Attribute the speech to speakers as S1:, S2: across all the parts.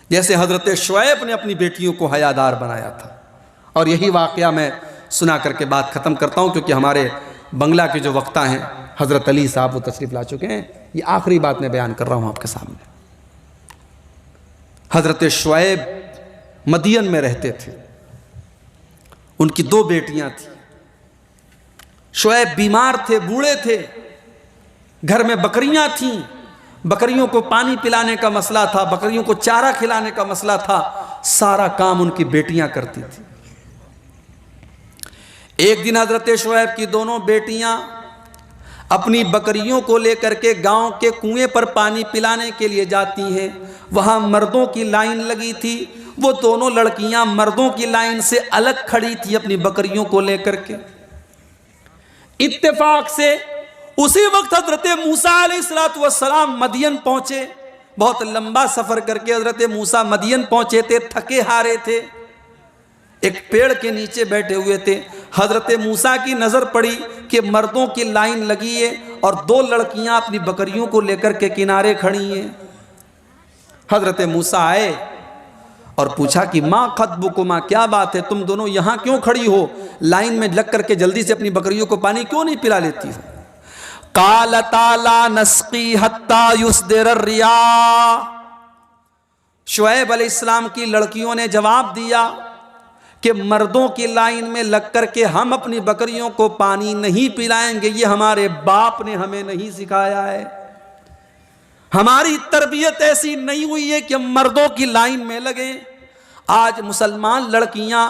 S1: جیسے حضرت شعیب نے اپنی بیٹیوں کو حیادار بنایا تھا. اور یہی واقعہ میں سنا کر کے بات ختم کرتا ہوں، کیونکہ ہمارے بنگلہ کے جو وقتہ ہیں حضرت علی صاحب وہ تشریف لا چکے ہیں. یہ آخری بات میں بیان کر رہا ہوں آپ کے سامنے. حضرت شعیب مدین میں رہتے تھے. ان کی 2 بیٹیاں تھیں. شعیب بیمار تھے، بوڑھے تھے. گھر میں بکریاں تھیں. بکریوں کو پانی پلانے کا مسئلہ تھا، بکریوں کو چارہ کھلانے کا مسئلہ تھا. سارا کام ان کی بیٹیاں کرتی تھیں. ایک دن حضرت شعیب کی دونوں بیٹیاں اپنی بکریوں کو لے کر کے گاؤں کے کنویں پر پانی پلانے کے لیے جاتی ہیں. وہاں مردوں کی لائن لگی تھی. وہ دونوں لڑکیاں مردوں کی لائن سے الگ کھڑی تھی اپنی بکریوں کو لے کر کے. اتفاق سے اسی وقت حضرت موسیٰ علیہ السلام مدین پہنچے. بہت لمبا سفر کر کے حضرت موسیٰ مدین پہنچے تھے، تھکے ہارے تھے. ایک پیڑ کے نیچے بیٹھے ہوئے تھے. حضرت موسیٰ کی نظر پڑی کہ مردوں کی لائن لگی ہے اور 2 لڑکیاں اپنی بکریوں کو لے کر کے کنارے کھڑی ہیں. حضرت موسیٰ آئے اور پوچھا کہ ماں خطبکما، کیا بات ہے، تم دونوں یہاں کیوں کھڑی ہو؟ لائن میں لگ کر کے جلدی سے اپنی بکریوں کو پانی کیوں نہیں پلا لیتی ہو؟ قالتا لا نسقی حتی یصدر الرعاء. شعیب علیہ السلام کی لڑکیوں نے جواب دیا کہ مردوں کی لائن میں لگ کر کے ہم اپنی بکریوں کو پانی نہیں پلائیں گے. یہ ہمارے باپ نے ہمیں نہیں سکھایا ہے. ہماری تربیت ایسی نہیں ہوئی ہے کہ ہم مردوں کی لائن میں لگیں. آج مسلمان لڑکیاں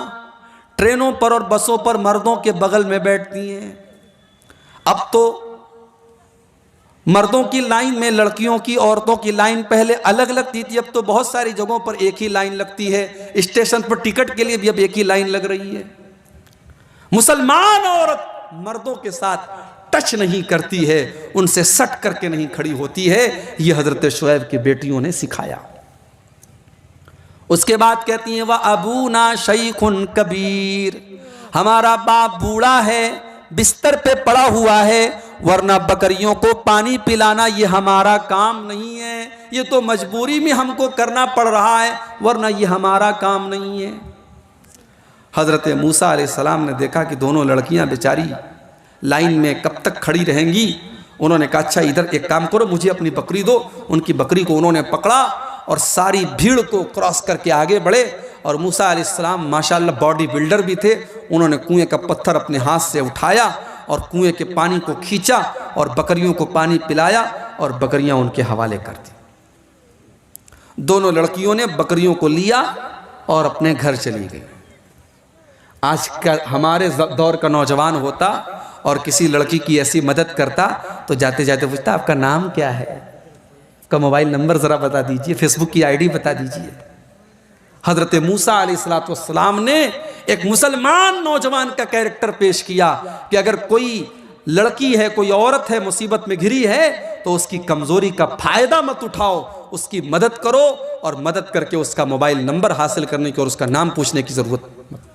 S1: ٹرینوں پر اور بسوں پر مردوں کے بغل میں بیٹھتی ہیں. اب تو مردوں کی لائن میں لڑکیوں کی، عورتوں کی لائن پہلے الگ لگتی تھی، اب تو بہت ساری جگہوں پر ایک ہی لائن لگتی ہے. اسٹیشن پر ٹکٹ کے لیے بھی اب ایک ہی لائن لگ رہی ہے. مسلمان عورت مردوں کے ساتھ ٹچ نہیں کرتی ہے، ان سے سٹ کر کے نہیں کھڑی ہوتی ہے. یہ حضرت شعیب کی بیٹیوں نے سکھایا. اس کے بعد کہتی ہیں وَأَبُونَا شَيْخٌ کبیر، ہمارا باپ بوڑھا ہے، بستر پہ پڑا ہوا ہے، ورنہ بکریوں کو پانی پلانا یہ ہمارا کام نہیں ہے. یہ تو مجبوری میں ہم کو کرنا پڑ رہا ہے، ورنہ یہ ہمارا کام نہیں ہے. حضرت موسیٰ علیہ السلام نے دیکھا کہ دونوں لڑکیاں بیچاری لائن میں کب تک کھڑی رہیں گی. انہوں نے کہا اچھا ادھر ایک کام کرو، مجھے اپنی بکری دو. ان کی بکری کو انہوں نے پکڑا اور ساری بھیڑ کو کراس کر کے آگے بڑھے. اور موسیٰ علیہ السلام ماشاءاللہ باڈی بلڈر بھی تھے. انہوں نے کنویں کا پتھر اپنے ہاتھ سے اٹھایا اور کنویں کے پانی کو کھینچا اور بکریوں کو پانی پلایا اور بکریاں ان کے حوالے کر دی. دونوں لڑکیوں نے بکریوں کو لیا اور اپنے گھر چلی گئی. آج کا ہمارے دور کا نوجوان ہوتا اور کسی لڑکی کی ایسی مدد کرتا تو جاتے جاتے پوچھتا آپ کا نام کیا ہے، آپ کا موبائل نمبر ذرا بتا دیجئے، فیس بک کی آئی ڈی بتا دیجئے. حضرت موسیٰ علیہ السلام نے ایک مسلمان نوجوان کا کیریکٹر پیش کیا کہ اگر کوئی لڑکی ہے، کوئی عورت ہے مصیبت میں گھری ہے تو اس کی کمزوری کا فائدہ مت اٹھاؤ، اس کی مدد کرو اور مدد کر کے اس کا موبائل نمبر حاصل کرنے کی اور اس کا نام پوچھنے کی ضرورت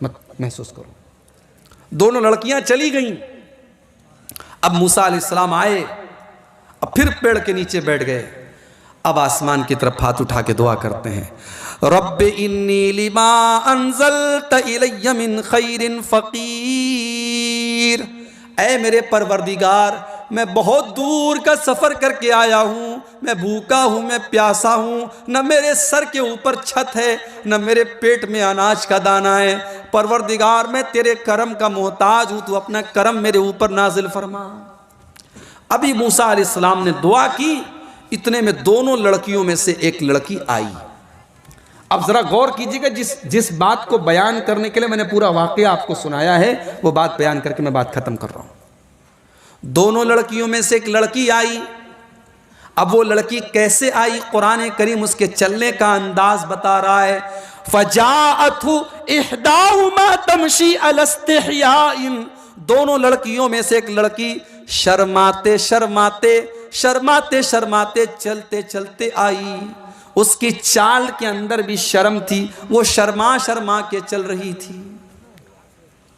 S1: مت محسوس کرو. دونوں لڑکیاں چلی گئیں. اب موسیٰ علیہ السلام آئے، اب پھر پیڑ کے نیچے بیٹھ گئے. اب آسمان کی طرف ہاتھ اٹھا کے دعا کرتے ہیں رب انی لما انزلت الی من خیر فقیر. اے میرے پروردگار، میں بہت دور کا سفر کر کے آیا ہوں، میں بھوکا ہوں، میں پیاسا ہوں، نہ میرے سر کے اوپر چھت ہے، نہ میرے پیٹ میں اناج کا دانہ ہے. پروردگار میں تیرے کرم کا محتاج ہوں، تو اپنا کرم میرے اوپر نازل فرما. ابھی موسیٰ علیہ السلام نے دعا کی، اتنے میں دونوں لڑکیوں میں سے ایک لڑکی آئی. اب ذرا غور کیجئے گا، جس بات کو بیان کرنے کے لیے میں نے پورا واقعہ آپ کو سنایا ہے وہ بات بیان کر کے میں بات ختم کر رہا ہوں. دونوں لڑکیوں میں سے ایک لڑکی آئی. اب وہ لڑکی کیسے آئی، قرآن کریم اس کے چلنے کا انداز بتا رہا ہے. فَجَاءَتْهُ إِحْدَاهُمَا تَمْشِي عَلَى اسْتِحْيَاءٍ. دونوں لڑکیوں میں سے ایک لڑکی شرماتے شرماتے چلتے چلتے آئی. اس کی چال کے اندر بھی شرم تھی، وہ شرما کے چل رہی تھی.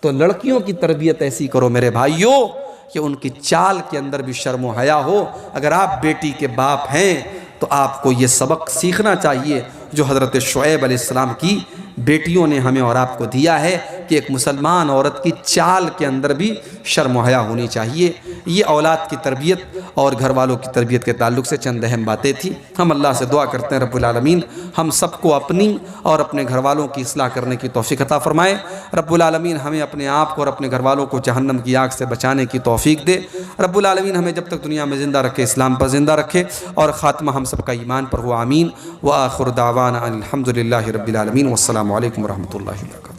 S1: تو لڑکیوں کی تربیت ایسی کرو میرے بھائیوں کہ ان کی چال کے اندر بھی شرم و حیا ہو. اگر آپ بیٹی کے باپ ہیں تو آپ کو یہ سبق سیکھنا چاہیے جو حضرت شعیب علیہ السلام کی بیٹیوں نے ہمیں اور آپ کو دیا ہے کہ ایک مسلمان عورت کی چال کے اندر بھی شرم و حیا ہونی چاہیے۔ یہ اولاد کی تربیت اور گھر والوں کی تربیت کے تعلق سے چند اہم باتیں تھیں۔ ہم اللہ سے دعا کرتے ہیں رب العالمین ہم سب کو اپنی اور اپنے گھر والوں کی اصلاح کرنے کی توفیق عطا فرمائے۔ رب العالمین ہمیں اپنے آپ کو اور اپنے گھر والوں کو جہنم کی آگ سے بچانے کی توفیق دے۔ رب العالمین ہمیں جب تک دنیا میں زندہ رکھے اسلام پر زندہ رکھے اور خاتمہ ہم سب کا ایمان پر ہو، آمین۔ وآخر دعوانا الحمدللہ رب العالمین، والسلام علیکم ورحمۃ اللہ وبرکاتہ۔